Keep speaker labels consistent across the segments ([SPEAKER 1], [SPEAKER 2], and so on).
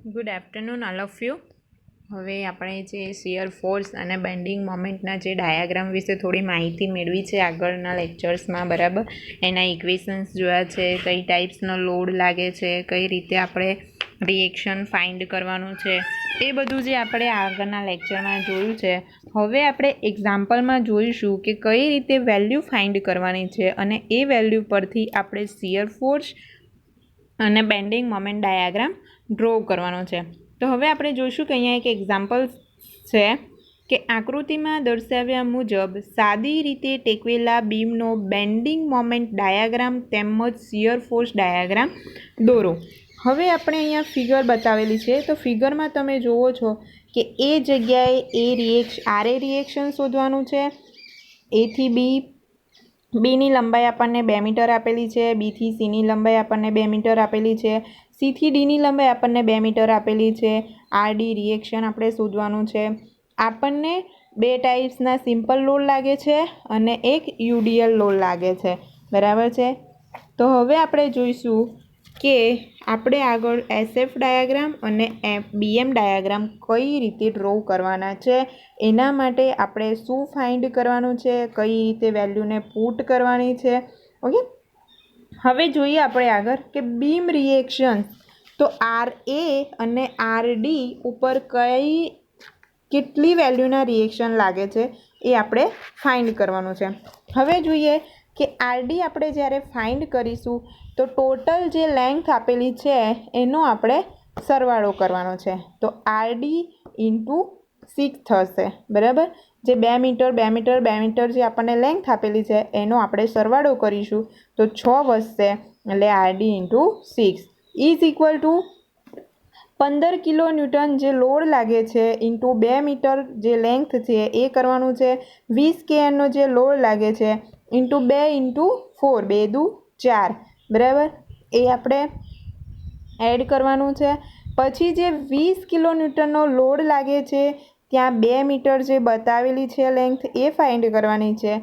[SPEAKER 1] Good afternoon all of you. હવે આપણે જે શિયર ફોર્સ અને બેન્ડિંગ મોમેન્ટના જે ડાયાગ્રામ વિશે થોડી માહિતી મેળવી છે આગળના લેક્ચર્સમાં, બરાબર. એના ઇક્વેશન્સ જોયા છે, કઈ ટાઈપ્સનો લોડ લાગે છે, કઈ રીતે આપણે રિએક્શન ફાઇન્ડ કરવાનું છે, એ બધું જે આપણે આગળના લેક્ચરમાં જોયું છે. હવે આપણે એક્ઝામ્પલમાં જોઈશું કે કઈ રીતે વેલ્યુ ફાઇન્ડ કરવાની છે અને એ વેલ્યુ પરથી આપણે શિયર ફોર્સ અને બેન્ડિંગ મોમેન્ટ ડાયાગ્રામ ડ્રો કરવાનો છે. તો હવે આપણે જોઈશું કે અહીંયા એક એક્ઝામ્પલ છે કે આકૃતિમાં દર્શાવ્યા મુજબ સાદી રીતે ટેકવેલા બીમનો બેન્ડિંગ મોમેન્ટ ડાયાગ્રામ તેમજ શિયર ફોર્સ ડાયાગ્રામ દોરો. હવે આપણે અહીંયા ફિગર બતાવેલી છે, તો ફિગરમાં તમે જુઓ છો કે એ જગ્યાએ આરએ રિએક્શન શોધવાનું છે. એથી બીની લંબાઈ આપણને 2 મીટર આપેલી છે, બીથી સીની લંબાઈ આપણને 2 મીટર આપેલી છે, સીથી ડીની લંબાઈ આપણને 2 મીટર આપેલી છે. આરડી રિએક્શન આપણે શોધવાનું છે. આપણને 2 ટાઈપ્સના સિમ્પલ લોડ લાગે છે અને એક યુડીએલ લોડ લાગે છે, બરાબર છે. તો હવે આપણે જોઈશું કે આપણે આગળ એસએફ ડાયાગ્રામ અને બીએમ ડાયાગ્રામ કઈ રીતે ડ્રો કરવાના છે, એના માટે આપણે શું ફાઇન્ડ કરવાનું છે, કઈ રીતે વેલ્યુને પુટ કરવાની છે. ઓકે, હવે જોઈએ આપણે આગળ કે બીમ રિએક્શન. તો આર એ અને આર ડી ઉપર કેટલી વેલ્યુના રિએક્શન લાગે છે એ આપણે ફાઇન્ડ કરવાનું છે. હવે જોઈએ કે આરડી આપણે જ્યારે ફાઇન્ડ કરીશું તો ટોટલ જે લેન્થ આપેલી છે એનો આપણે સરવાળો કરવાનો છે. તો આરડી ઇન્ટુ 6 થશે, બરાબર. જે 2 મીટર જે આપણને લેન્થ આપેલી છે એનો આપણે સરવાળો કરીશું તો 6 વધશે, એટલે RD into 6 is equal to 15 kilonewton જે લોડ લાગે છે ઇન્ટુ 2 મીટર જે લેન્થ છે એ કરવાનું છે. 20 kN જે લોડ લાગે છે ઇન્ટુ 2 ઇન્ટુ 4, 2 દુ 4, બરાબર. એ આપણે એડ કરવાનું છે. પછી જે 20 કિલો ન્યૂટનનો લોડ લાગે છે ત્યાં 2 મીટર જે બતાવેલી છે લેન્થ એ ફાઇન્ડ કરવાની છે.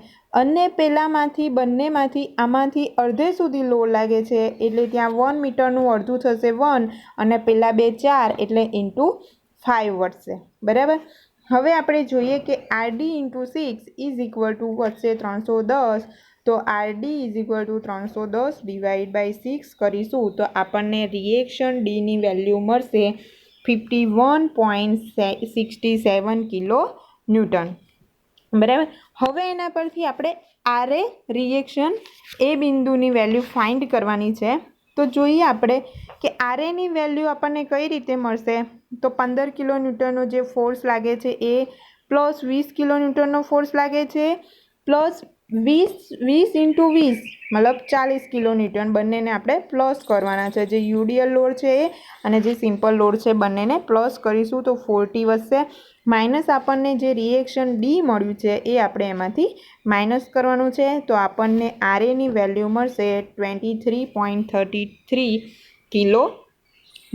[SPEAKER 1] અને બંનેમાંથી આમાંથી અડધે સુધી લોડ લાગે છે એટલે ત્યાં 1 મીટરનું અડધું થશે 1 અને પેલા 2 4 એટલે ઇન્ટુ 5 વધશે, બરાબર. હવે આપણે જોઈએ કે RD into 6 is equal to વધશે 310. તો RD is equal to 310 divide by 6 કરીશું તો આપણને રિએક્શન ડીની વેલ્યુ મળશે 51.67 કિલો ન્યૂટન, બરાબર. હવે એના પરથી આપણે આરએ રિએક્શન એ બિંદુની વેલ્યુ ફાઇન્ડ કરવાની છે. તો જોઈએ આપણે કે આરએની વેલ્યુ આપણને કઈ રીતે મળશે. તો 15 કિલો ન્યૂટનનો જે ફોર્સ લાગે છે એ પ્લસ 20 કિલો ન્યૂટનનો ફોર્સ લાગે છે પ્લસ 20 ઇન્ટુ 20 મતલબ 40 કિલો ન્યૂટન, બંનેને આપણે પ્લસ કરવાના છે. જે યુડીએલ લોડ છે એ અને જે સિમ્પલ લોડ છે બંનેને પ્લસ કરીશું તો 40 વધશે. માઇનસ આપણને જે રિએક્શન ડી મળ્યું છે એ આપણે એમાંથી માઇનસ કરવાનું છે. તો આપણને આરએની વેલ્યુ મળશે 23.33 કિલો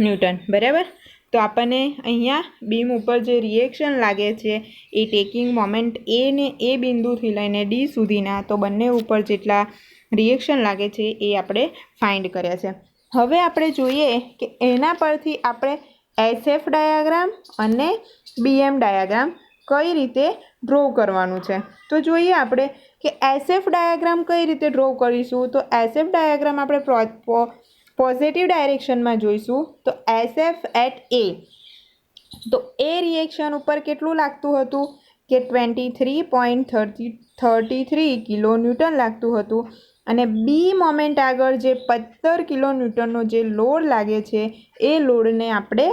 [SPEAKER 1] ન્યૂટન, બરાબર. તો આપણને અહીંયા બીમ ઉપર જે રિએક્શન લાગે છે એ ટેકિંગ મોમેન્ટ એને એ બિંદુથી લઈને ડી સુધીના, તો બંને ઉપર જેટલા રિએક્શન લાગે છે એ આપણે ફાઇન્ડ કર્યા છે. હવે આપણે જોઈએ કે એના પરથી આપણે એસએફ ડાયાગ્રામ અને બીએમ ડાયાગ્રામ કઈ રીતે ડ્રો કરવાનું છે. તો જોઈએ આપણે કે એસએફ ડાયાગ્રામ કઈ રીતે ડ્રો કરીશું. તો એસએફ ડાયાગ્રામ આપણે પોઝિટિવ ડાયરેક્શનમાં જોઈશું. તો એસએફ એટ એ, તો એ રિએક્શન ઉપર કેટલું લાગતું હતું કે 23.33 કિલો ન્યૂટન લાગતું હતું. અને બી મોમેન્ટ આગળ જે 15 કિલો ન્યૂટનનો જે લોડ લાગે છે એ લોડને આપણે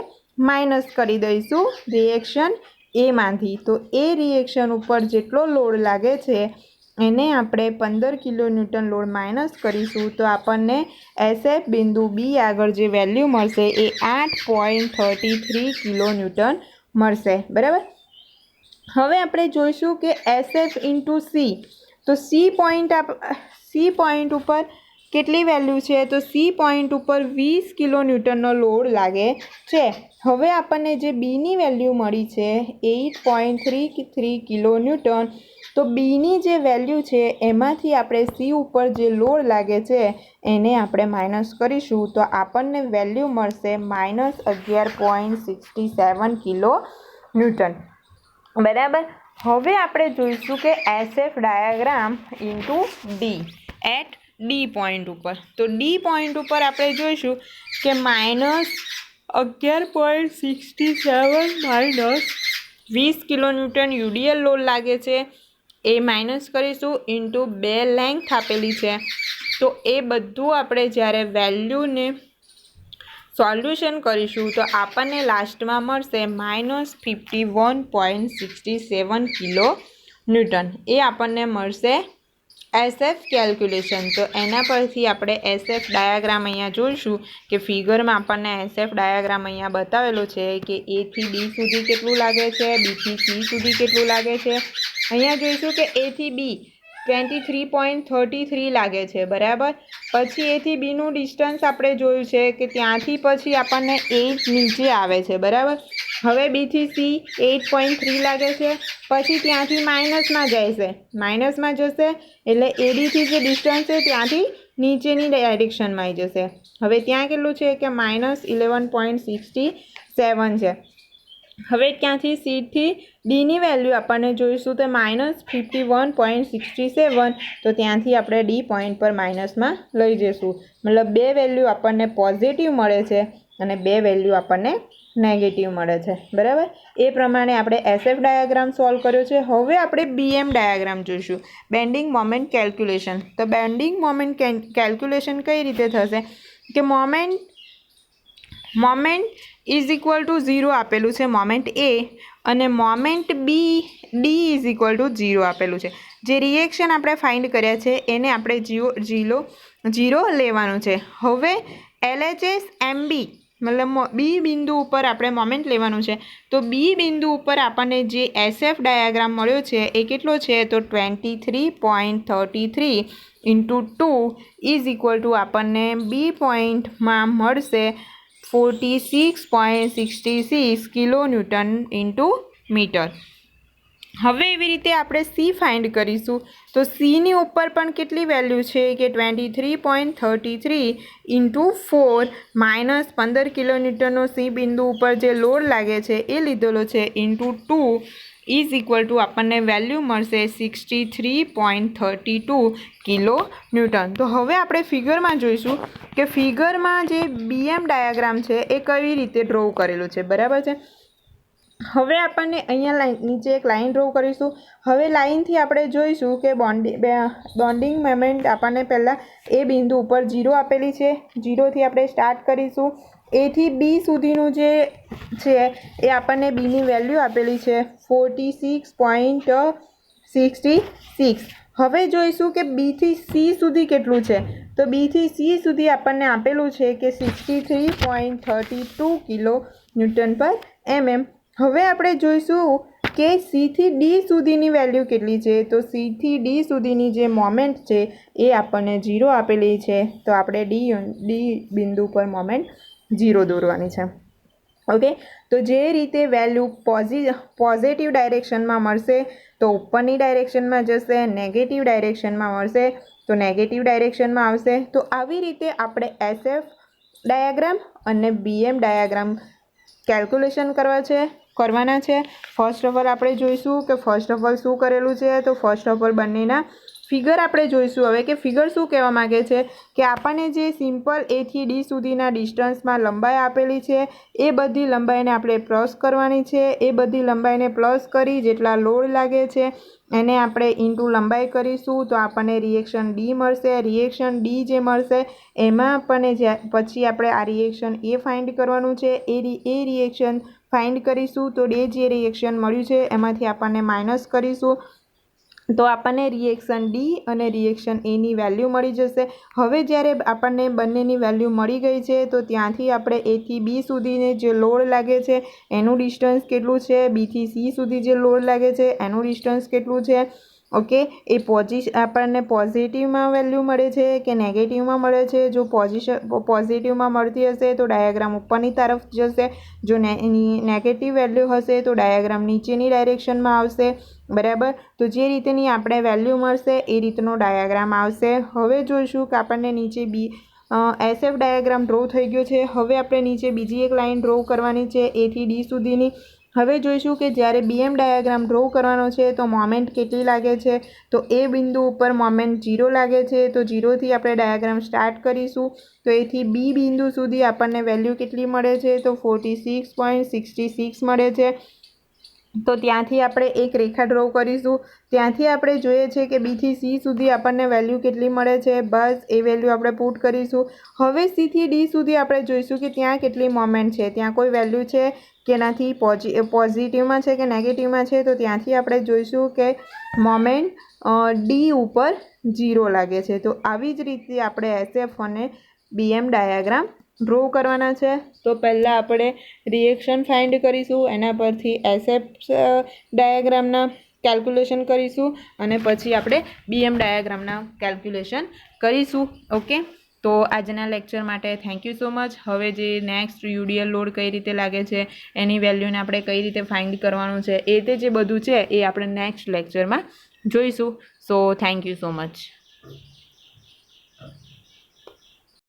[SPEAKER 1] માઇનસ કરી દઈશું રિએક્શન એમાંથી. તો એ રિએક્શન ઉપર જેટલો લોડ લાગે છે એને આપણે 15 કિલો ન્યૂટન લોડ માઇનસ કરીશું તો આપણને એસએફ બિંદુ બી આગળ જે વેલ્યુ મળશે એ 8.33 કિલો ન્યૂટન મળશે, બરાબર. હવે આપણે જોઈશું કે એસએફ ઇન્ટુ સી. તો સી પોઈન્ટ ઉપર કેટલી વેલ્યુ છે. તો સી પોઈન્ટ ઉપર 20 કિલો ન્યૂટનનો લોડ લાગે છે. હવે આપણને જે બીની વેલ્યુ મળી છે 8.33 કિલો ન્યૂટન તો બીની જે વેલ્યુ છે એમાંથી આપણે સી ઉપર જે લોડ લાગે છે એને આપણે માઇનસ કરીશું તો આપણને વેલ્યુ મળશે -11.67 કિલો ન્યૂટન, બરાબર. હવે આપણે જોઈશું કે SF diagram into D at D point ઉપર. તો ડી પોઈન્ટ ઉપર આપણે જોઈશું કે -11.67 minus 20 kilonewton UDL load લાગે છે એ માઇનસ કરીશું ઇન્ટુ 2 લેન્થ આપેલી છે. તો એ બધું આપણે જ્યારે વેલ્યુને સોલ્યુશન કરીશું તો આપણને લાસ્ટમાં મળશે -51.67 કિલો ન્યૂટન. એ આપણને મળશે SF કેલ્ક્યુલેશન. તો એના પરથી આપણે SF ડાયાગ્રામ અહીંયા જોઈશું કે ફિગરમાં આપણને SF ડાયાગ્રામ અહીંયા બતાવેલો છે કે A થી B સુધી કેટલું લાગે છે, B થી C સુધી કેટલું લાગે છે. અહીંયા જોઈશું કે A થી B 23.33 લાગે છે, બરાબર. પછી A થી Bનું ડિસ્ટન્સ આપણે જોયું છે કે ત્યાંથી પછી આપણને 8 નીચે આવે છે, બરાબર. હવે B થી C 8.3 લાગે છે, પછી ત્યાંથી માઇનસમાં જશે એટલે AD થી જે ડિસ્ટન્સ છે ત્યાંથી નીચેની ડાયરેક્શનમાં આવી જશે. હવે ત્યાં કેટલું છે કે -11.67 છે. હવે ત્યાંથી C થી Dની વેલ્યુ આપણને જોઈશું તો -51.67. તો ત્યાંથી આપણે ડી પોઈન્ટ પર માઇનસમાં લઈ જઈશું. મતલબ 2 વેલ્યુ આપણને પોઝિટિવ મળે છે અને 2 વેલ્યુ આપણને નેગેટિવ મળે છે, બરાબર. એ પ્રમાણે આપણે SF ડાયાગ્રામ સોલ્વ કર્યો છે. હવે આપણે BM ડાયાગ્રામ જોઈશું, બેન્ડિંગ મોમેન્ટ કેલ્ક્યુલેશન. તો બેન્ડિંગ મોમેન્ટ કેલ્ક્યુલેશન કઈ રીતે થશે કે મોમેન્ટ ઇઝ ઇક્વલ ટુ 0 આપેલું છે મોમેન્ટ A અને moment D is equal two 0 આપેલું છે. જે રિએક્શન આપણે ફાઇન્ડ કર્યા છે એને આપણે 0 લેવાનું છે. હવે LHS MB મતલબ બી બિંદુ ઉપર આપણે મોમેન્ટ લેવાનું છે. તો બી બિંદુ ઉપર આપણને જે SF ડાયાગ્રામ મળ્યો છે એ કેટલો છે તો 23.33 ઇન્ટુ 2 ઇઝ ઇક્વલ ટુ આપણને બી પોઈન્ટમાં મળશે 46.66 કિલો ન્યૂટન ઇન્ટુ મીટર. હવે એવી રીતે આપણે સી ફાઇન્ડ કરીશું. તો સીની ઉપર પણ કેટલી વેલ્યુ છે કે 23.33 ઇન્ટુ 4 માઇનસ 15 કિલો ન્યૂટનનો સી બિંદુ ઉપર જે લોડ લાગે છે એ લીધેલો છે ઇન્ટુ 2 ઇઝ ઇક્વલ ટુ આપણને વેલ્યુ મળશે 63.32 કિલો ન્યૂટન. તો હવે આપણે ફિગરમાં જોઈશું કે ફિગરમાં જે BM ડાયાગ્રામ છે એ કઈ રીતે ડ્રો કરેલું છે, બરાબર છે. હવે આપણને અહીંયા નીચે એક લાઇન ડ્રો કરીશું. હવે લાઇનથી આપણે જોઈશું કે બોન્ડિંગ મોમેન્ટ આપણને પહેલાં એ બિંદુ ઉપર 0 આપેલી છે. 0થી આપણે સ્ટાર્ટ કરીશું. A થી B સુધીનું જે છે એ આપણને બીની વેલ્યુ આપેલી છે 46.66. હવે જોઈશું કે B થી C સુધી કેટલું છે. તો B થી C સુધી આપણને આપેલું છે કે 63.32 કિલો ન્યૂટન પર mm. હવે આપણે જોઈશું કે C થી D સુધીની વેલ્યુ કેટલી છે. તો C થી D સુધીની જે મોમેન્ટ છે એ આપણને 0 આપેલી છે. તો આપણે ડી બિંદુ પર મોમેન્ટ 0 દોરવાની છે, ઓકે. તો જે રીતે વેલ્યુ પોઝિટિવ ડાયરેક્શનમાં મળશે તો ઉપરની ડાયરેક્શનમાં જશે, નેગેટિવ ડાયરેક્શનમાં મળશે તો નેગેટિવ ડાયરેક્શનમાં આવશે. તો આવી રીતે આપણે SF ડાયાગ્રામ અને BM ડાયાગ્રામ કેલ્ક્યુલેશન કરવાના છે. ફર્સ્ટ ઓફ ઓલ આપણે જોઈશું કે ફર્સ્ટ ઓફ ઓલ શું કરેલું છે. તો ફર્સ્ટ ઓફ ઓલ બંનેના ફિગર આપણે જોઈશું. હવે કે ફિગર શું કહેવા માગે છે કે આપણને જે સિમ્પલ A થી D સુધીના ડિસ્ટન્સમાં લંબાઈ આપેલી છે એ બધી લંબાઈને આપણે પ્લસ કરવાની છે. એ બધી લંબાઈને પ્લસ કરી જેટલા લોડ લાગે છે એને આપણે ઇન્ટુ લંબાઈ કરીશું તો આપણને રિએક્શન D મળશે. રિએક્શન D જે મળશે એમાં આપણને પછી આપણે આ રિએક્શન એ ફાઇન્ડ કરવાનું છે. એ રિએક્શન ફાઇન્ડ કરીશું તો જે રિએક્શન મળ્યું છે એમાંથી આપણને માઇનસ કરીશું તો આપણને રિએક્શન ડી અને રિએક્શન એની વેલ્યુ મળી જશે. હવે જ્યારે આપણને બંનેની વેલ્યુ મળી ગઈ છે તો ત્યાંથી આપણે A થી B સુધીને જે લોડ લાગે છે એનું ડિસ્ટન્સ કેટલું છે, B થી C સુધી જે લોડ લાગે છે એનું ડિસ્ટન્સ કેટલું છે ઓકે, એ આપણને પોઝિટિવમાં વેલ્યુ મળે છે કે નેગેટિવમાં મળે છે. જો પોઝિટિવમાં મળતી હશે તો ડાયાગ્રામ ઉપરની તરફ જશે, જો નેગેટિવ વેલ્યુ હશે તો ડાયાગ્રામ નીચેની ડાયરેક્શનમાં આવશે. બરાબર, તો જે રીતની આપણે વેલ્યુ મળશે એ રીતનો ડાયાગ્રામ આવશે. હવે જોઈશું કે આપણને નીચે SF ડાયાગ્રામ ડ્રો થઈ ગયો છે. હવે આપણે નીચે બીજી એક લાઇન ડ્રો કરવાની છે A થી D સુધીની. હવે જોઈશું કે જ્યારે BM ડાયાગ્રામ ડ્રો કરવાનો છે તો મોમેન્ટ કેટલી લાગે છે. તો એ બિંદુ ઉપર મોમેન્ટ 0 લાગે છે, તો 0થી આપણે ડાયાગ્રામ સ્ટાર્ટ કરીશું. તો એથી B બિંદુ સુધી આપણને વેલ્યુ કેટલી મળે છે, તો 46.66 મળે છે. તો ત્યાંથી આપણે એક રેખા ડ્રો કરીશું. ત્યાંથી આપણે જોઈએ છે કે B થી C સુધી આપણને વેલ્યુ કેટલી મળે છે. બસ એ વેલ્યુ આપણે પુટ કરીશું. હવે C થી D સુધી આપણે જોઈશું કે ત્યાં કેટલી મોમેન્ટ છે, ત્યાં કોઈ વેલ્યુ છે કે નથી, પોઝિટિવમાં છે કે નેગેટિવમાં છે. તો ત્યાંથી આપણે જોઈશું કે મોમેન્ટ D ઉપર 0 લાગે છે. તો આવી જ રીતે આપણે SF અને BM ડાયાગ્રામ ડ્રો કરવાના છે. તો પહેલાં આપણે રિએક્શન ફાઇન્ડ કરીશું, એના પરથી SF ડાયાગ્રામના કેલ્ક્યુલેશન કરીશું અને પછી આપણે BM ડાયાગ્રામના કેલ્ક્યુલેશન કરીશું. ઓકે, તો આજના લેક્ચર માટે થેન્ક યુ સો મચ. હવે જે નેક્સ્ટ UDL લોડ કઈ રીતે લાગે છે, એની વેલ્યુને આપણે કઈ રીતે ફાઇન્ડ કરવાનું છે, એ તે જે બધું છે એ આપણે નેક્સ્ટ લેક્ચરમાં જોઈશું. So thank you so much.